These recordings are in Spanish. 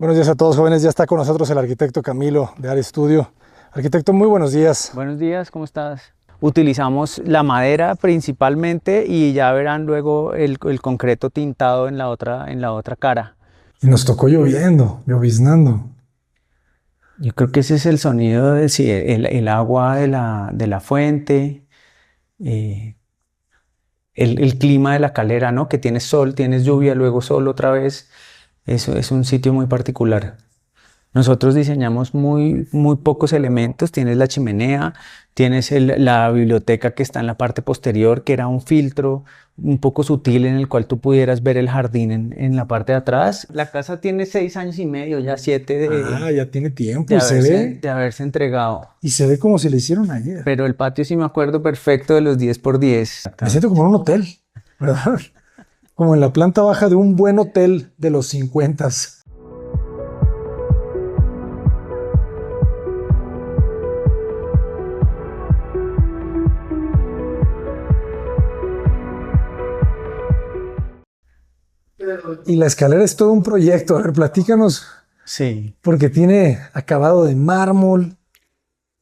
Buenos días a todos, jóvenes. Ya está con nosotros el arquitecto Camilo de Art Studio. Arquitecto, muy buenos días. Buenos días, ¿cómo estás? Utilizamos la madera principalmente y ya verán luego el concreto tintado en la otra cara. Y nos tocó lloviendo, lloviznando. Yo creo que ese es el sonido de sí, el agua de la fuente, el clima de la calera, ¿no? Que tienes sol, tienes lluvia, luego sol otra vez. Eso es un sitio muy particular. Nosotros diseñamos muy pocos elementos. Tienes la chimenea, tienes la biblioteca que está en la parte posterior, que era un filtro un poco sutil en el cual tú pudieras ver el jardín en la parte de atrás. La casa tiene 6 años y medio, ya 7 ya tiene tiempo de y se ve. de haberse entregado. Y se ve como si le hicieron ayer. Pero el patio sí me acuerdo perfecto de los 10x10. Me siento como en un hotel, ¿verdad? Como en la planta baja de un buen hotel de los 50. Y la escalera es todo un proyecto. A ver, platícanos. Sí. Porque tiene acabado de mármol,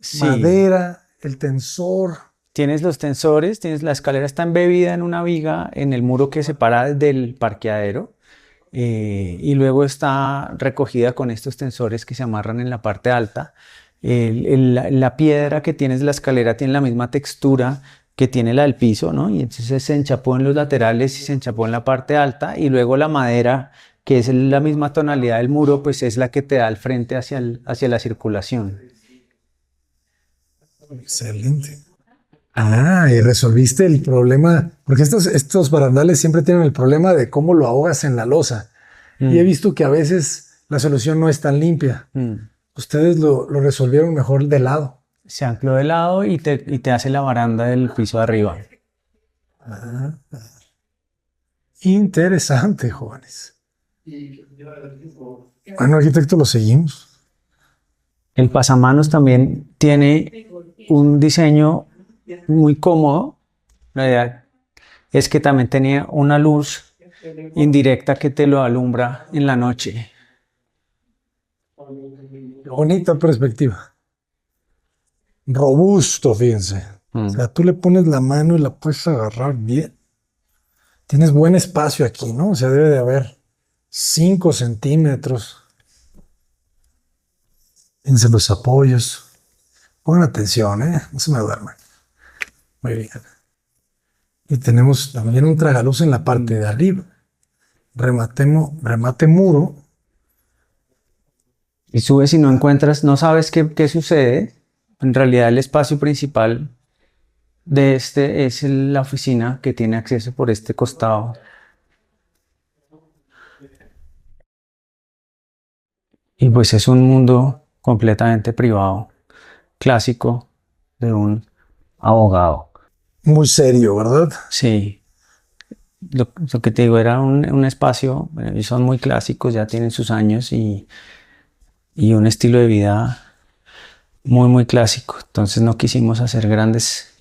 Sí. madera, el tensor. Tienes los tensores, la escalera está embebida en una viga en el muro que separa del parqueadero y luego está recogida con estos tensores que se amarran en la parte alta. La piedra que tienes de la escalera tiene la misma textura que tiene la del piso, ¿no? Y entonces se enchapó en los laterales y se enchapó en la parte alta, y luego la madera, que es la misma tonalidad del muro, pues es la que te da el frente hacia la circulación. Excelente. Y resolviste el problema, porque estos barandales siempre tienen el problema de cómo lo ahogas en la losa. Y he visto que a veces la solución no es tan limpia. Ustedes lo resolvieron mejor de lado. Se ancló de lado y te hace la baranda del piso de arriba. Interesante, jóvenes. Bueno, arquitecto, lo seguimos. El pasamanos también tiene un diseño muy cómodo. La idea es que también tenía una luz indirecta que te lo alumbra en la noche. Bonita perspectiva. Robusto, fíjense. O sea, tú le pones la mano y la puedes agarrar bien. Tienes buen espacio aquí, ¿no? O sea, debe de haber 5 centímetros. Fíjense los apoyos. Pongan atención, no se me duerman. Muy bien. Y tenemos también un tragaluz en la parte de arriba. Remate muro. Y subes y no encuentras, no sabes qué sucede. En realidad el espacio principal de este es la oficina que tiene acceso por este costado. Y pues es un mundo completamente privado, clásico de un abogado. Muy serio, ¿verdad? Sí. Lo que te digo, era un espacio, y son muy clásicos, ya tienen sus años y un estilo de vida muy clásico. Entonces no quisimos hacer grandes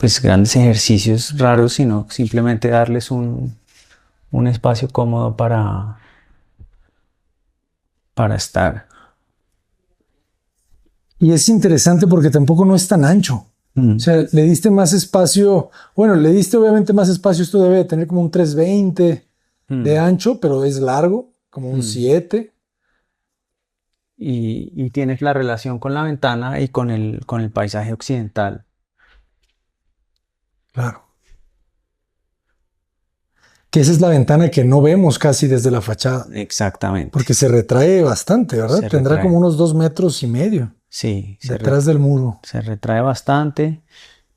ejercicios raros, sino simplemente darles un espacio cómodo para estar. Y es interesante porque tampoco no es tan ancho. O sea, le diste más espacio. Bueno, le diste obviamente más espacio. Esto debe de tener como un 320 de ancho, pero es largo, como un 7. Y tienes la relación con la ventana y con el paisaje occidental. Claro. Que esa es la ventana que no vemos casi desde la fachada. Exactamente. Porque se retrae bastante, ¿verdad? Tendrá como unos 2,5 metros. Sí. Detrás del muro. Se retrae bastante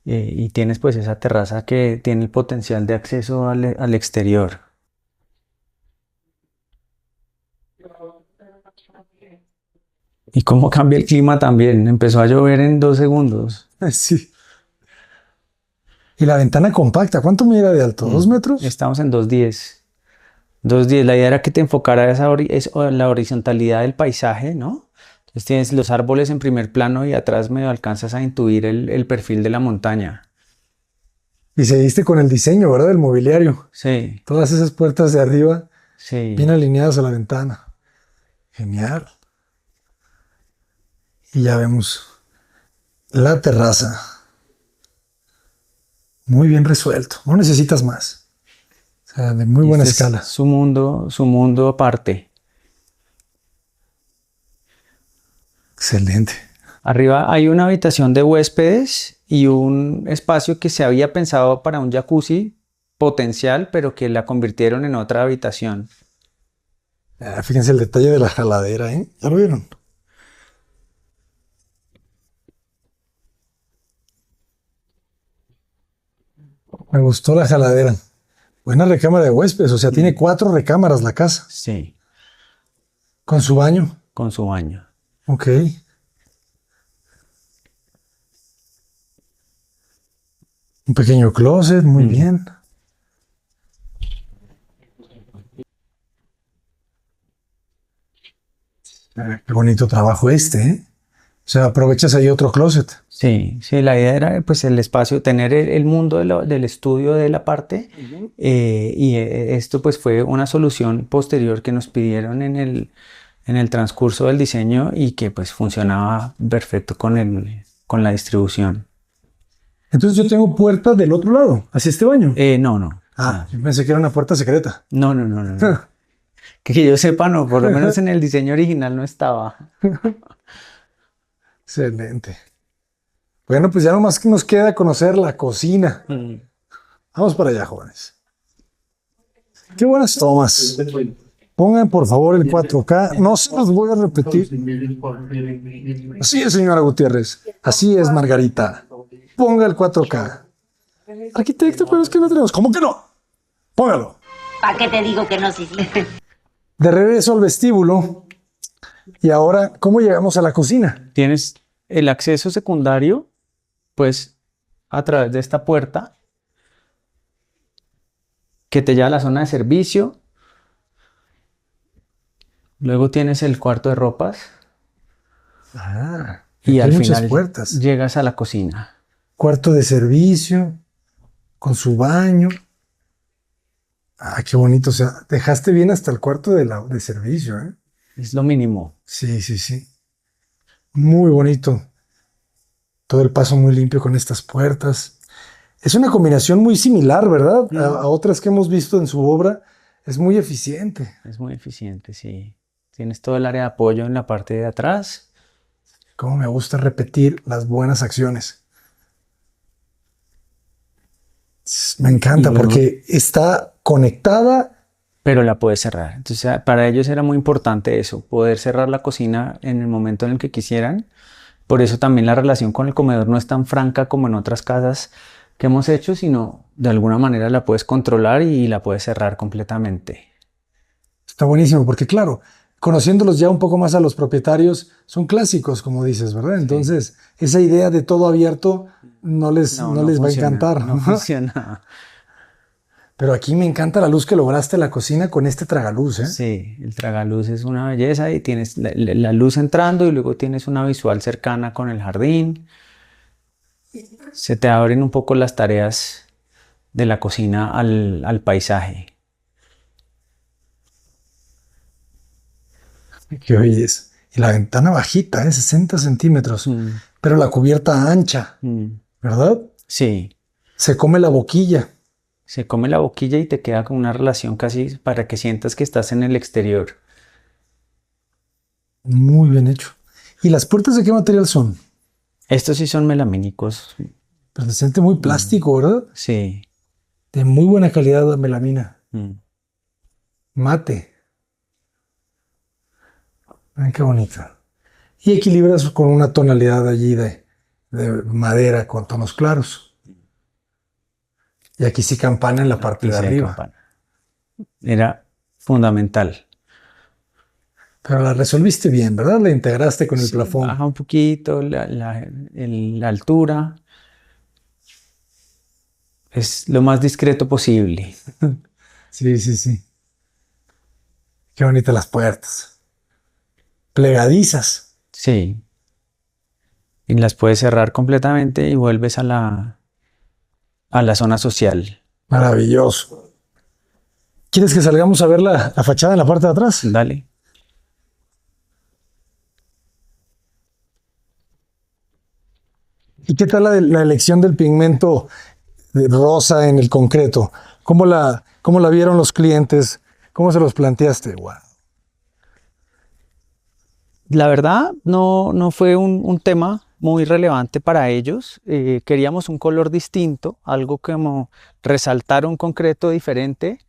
y tienes pues esa terraza que tiene el potencial de acceso al exterior. Y cómo cambia el clima también. Empezó a llover en 2 segundos. Sí. Y la ventana compacta, ¿cuánto mide de alto? ¿2 metros? Estamos en 2.10. 2.10. La idea era que te enfocara la horizontalidad del paisaje, ¿no? Entonces tienes los árboles en primer plano y atrás medio alcanzas a intuir el perfil de la montaña. Y seguiste con el diseño, ¿verdad? Del mobiliario. Sí. Todas esas puertas de arriba Sí. bien alineadas a la ventana. Genial. Y ya vemos la terraza. Muy bien resuelto. No necesitas más. O sea, de muy Y buena este es escala. su mundo aparte. Excelente. Arriba hay una habitación de huéspedes y un espacio que se había pensado para un jacuzzi potencial, pero que la convirtieron en otra habitación. Fíjense el detalle de la jaladera, ¿eh? ¿Ya lo vieron? Me gustó la jaladera. Buena recámara de huéspedes, o sea, tiene 4 recámaras la casa, Sí, con su baño. con su baño. Ok. Un pequeño closet, muy bien. Qué bonito trabajo este, ¿eh? O sea, aprovechas ahí otro closet. Sí, sí, la idea era pues el espacio, tener el mundo del estudio de la parte esto pues fue una solución posterior que nos pidieron en el transcurso del diseño y que pues funcionaba perfecto con la distribución. Entonces yo tengo puerta del otro lado, hacia este baño. No, no, Ah, yo pensé que era una puerta secreta. no, no, no, no, no. Que yo sepa, no, por lo menos en el diseño original no estaba. Excelente. Bueno, pues ya nomás que nos queda conocer la cocina. Vamos para allá, jóvenes. Qué buenas tomas. Pongan por favor el 4K. No se los voy a repetir. Así es, señora Gutiérrez. Así es, Margarita. Ponga el 4K. Arquitecto, pero es que no tenemos. ¿Cómo que no? Póngalo. ¿Para qué te digo que no, sí, sí? De regreso al vestíbulo. Y ahora, ¿cómo llegamos a la cocina? Tienes el acceso secundario, pues a través de esta puerta que te lleva a la zona de servicio. Luego tienes el cuarto de ropas y Hay al muchas final puertas. llegas a la cocina. Cuarto de servicio, con su baño. Qué bonito. O sea, dejaste bien hasta el cuarto de servicio, ¿eh? Es lo mínimo. Sí, sí, sí. Muy bonito. Todo el paso muy limpio con estas puertas. Es una combinación muy similar, ¿verdad? A otras que hemos visto en su obra. Es muy eficiente. Es muy eficiente, sí. Tienes todo el área de apoyo en la parte de atrás. Cómo me gusta repetir las buenas acciones. Me encanta Y luego- porque está conectada. Pero la puedes cerrar. Entonces, para ellos era muy importante eso, poder cerrar la cocina en el momento en el que quisieran. Por eso también la relación con el comedor no es tan franca como en otras casas que hemos hecho, sino de alguna manera la puedes controlar y la puedes cerrar completamente. Está buenísimo porque, claro, conociéndolos ya un poco más a los propietarios, son clásicos, como dices, ¿verdad? Entonces, esa idea de todo abierto no les va a funciona, encantar. no funciona. Pero aquí me encanta la luz que lograste en la cocina con este tragaluz, ¿eh? Sí, el tragaluz es una belleza y tienes la luz entrando y luego tienes una visual cercana con el jardín. Se te abren un poco las tareas de la cocina al paisaje. Qué belleza. Y la ventana bajita, 60 centímetros, pero la cubierta ancha, ¿verdad? Sí, Se come la boquilla. se come la boquilla y te queda con una relación casi para que sientas que estás en el exterior. Muy bien hecho. ¿Y las puertas de qué material son? Estos sí son melamínicos. Pero se siente muy plástico, ¿verdad? Sí. De muy buena calidad la melamina. Mm. Mate. Ay, qué bonito. Y equilibras con una tonalidad allí de madera con tonos claros. Y aquí sí campana en la parte Y de sí hay arriba. campana. Era fundamental. Pero la resolviste bien, ¿verdad? La integraste con el plafón. Baja un poquito la altura. Es lo más discreto posible. Sí, sí, sí. Qué bonitas las puertas. Plegadizas. Sí. Y las puedes cerrar completamente y vuelves a la zona social. Maravilloso. ¿Quieres que salgamos a ver la fachada en la parte de atrás? Dale. ¿Y qué tal la elección del pigmento de rosa en el concreto? ¿Cómo la vieron los clientes? ¿Cómo se los planteaste? Wow. La verdad, no fue un tema muy relevante para ellos. Queríamos un color distinto, algo como resaltar un concreto diferente.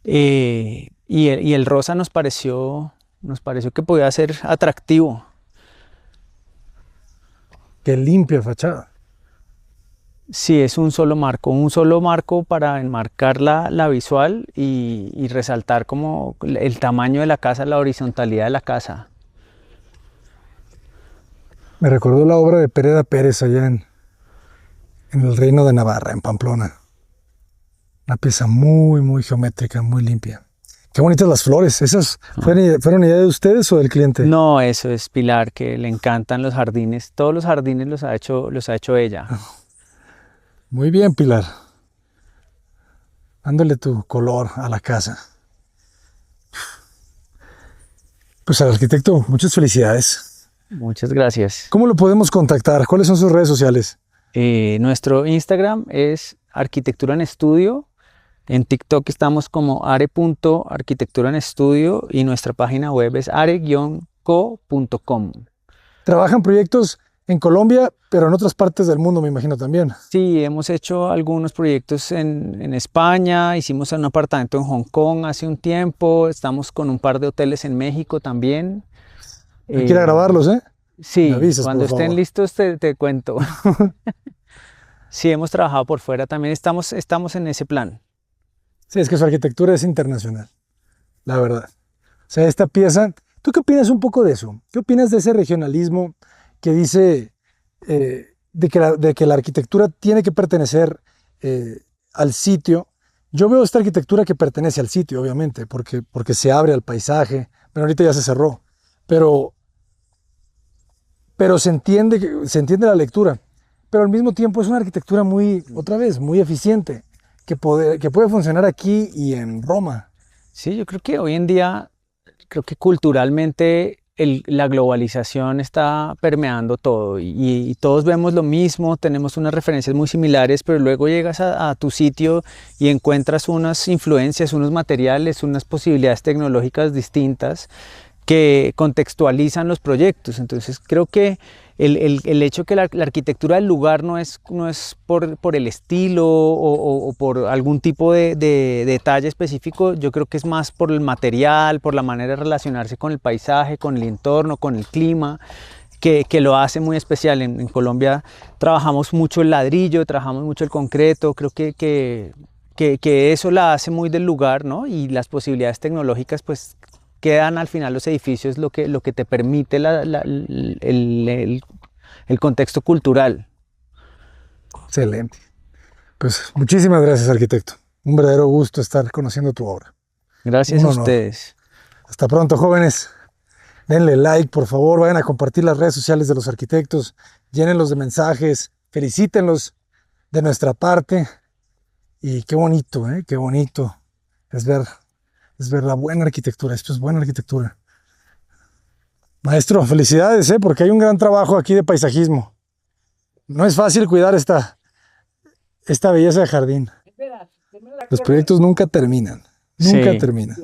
Y el rosa nos pareció que podía ser atractivo. Qué limpia fachada. Sí, es un solo marco para enmarcar la visual y resaltar como el tamaño de la casa, la horizontalidad de la casa. Me recordó la obra de Pereda Pérez allá en el Reino de Navarra, en Pamplona. Una pieza muy, muy geométrica, muy limpia. Qué bonitas las flores. ¿Esas fueron idea de ustedes o del cliente? No, eso es Pilar, que le encantan los jardines. Todos los jardines los ha hecho ella. Muy bien, Pilar. Dándole tu color a la casa. Pues al arquitecto, muchas felicidades. Muchas gracias. ¿Cómo lo podemos contactar? ¿Cuáles son sus redes sociales? Nuestro Instagram es Arquitectura en Estudio. En TikTok estamos como are.arquitectura en estudio y nuestra página web es are-co.com. ¿Trabajan proyectos en Colombia, pero en otras partes del mundo, me imagino también? Sí, hemos hecho algunos proyectos en España, hicimos un apartamento en Hong Kong hace un tiempo, estamos con un par de hoteles en México también. Hay que ir a grabarlos, ¿eh? Sí, Me avisas, cuando por favor. estén listos te cuento. Sí, hemos trabajado por fuera, también estamos en ese plan. Sí, es que su arquitectura es internacional, la verdad. O sea, esta pieza, ¿tú qué opinas un poco de eso? ¿Qué opinas de ese regionalismo que dice de que la arquitectura tiene que pertenecer al sitio? Yo veo esta arquitectura que pertenece al sitio, obviamente, porque se abre al paisaje, pero ahorita ya se cerró. Pero se entiende la lectura, pero al mismo tiempo es una arquitectura muy, otra vez, muy eficiente, que puede funcionar aquí y en Roma. Sí, yo creo que hoy en día, creo que culturalmente la globalización está permeando todo y todos vemos lo mismo, tenemos unas referencias muy similares, pero luego llegas a tu sitio y encuentras unas influencias, unos materiales, unas posibilidades tecnológicas distintas que contextualizan los proyectos. Entonces creo que el hecho que la arquitectura del lugar no es por el estilo o por algún tipo de detalle específico, yo creo que es más por el material, por la manera de relacionarse con el paisaje, con el entorno, con el clima, que lo hace muy especial. En Colombia trabajamos mucho el ladrillo, trabajamos mucho el concreto, creo que eso la hace muy del lugar, ¿no? Y las posibilidades tecnológicas pues quedan al final los edificios lo que te permite el contexto cultural. Excelente. Pues muchísimas gracias, arquitecto. Un verdadero gusto estar conociendo tu obra. Gracias Un a honor. ustedes. Hasta pronto, jóvenes. Denle like, por favor. Vayan a compartir las redes sociales de los arquitectos. Llénenlos de mensajes. Felicítenlos de nuestra parte. Y qué bonito, ¿eh? Qué bonito es ver la buena arquitectura. Esto es buena arquitectura. Maestro, felicidades, porque hay un gran trabajo aquí de paisajismo. No es fácil cuidar esta belleza de jardín. Los proyectos nunca terminan. Nunca terminan.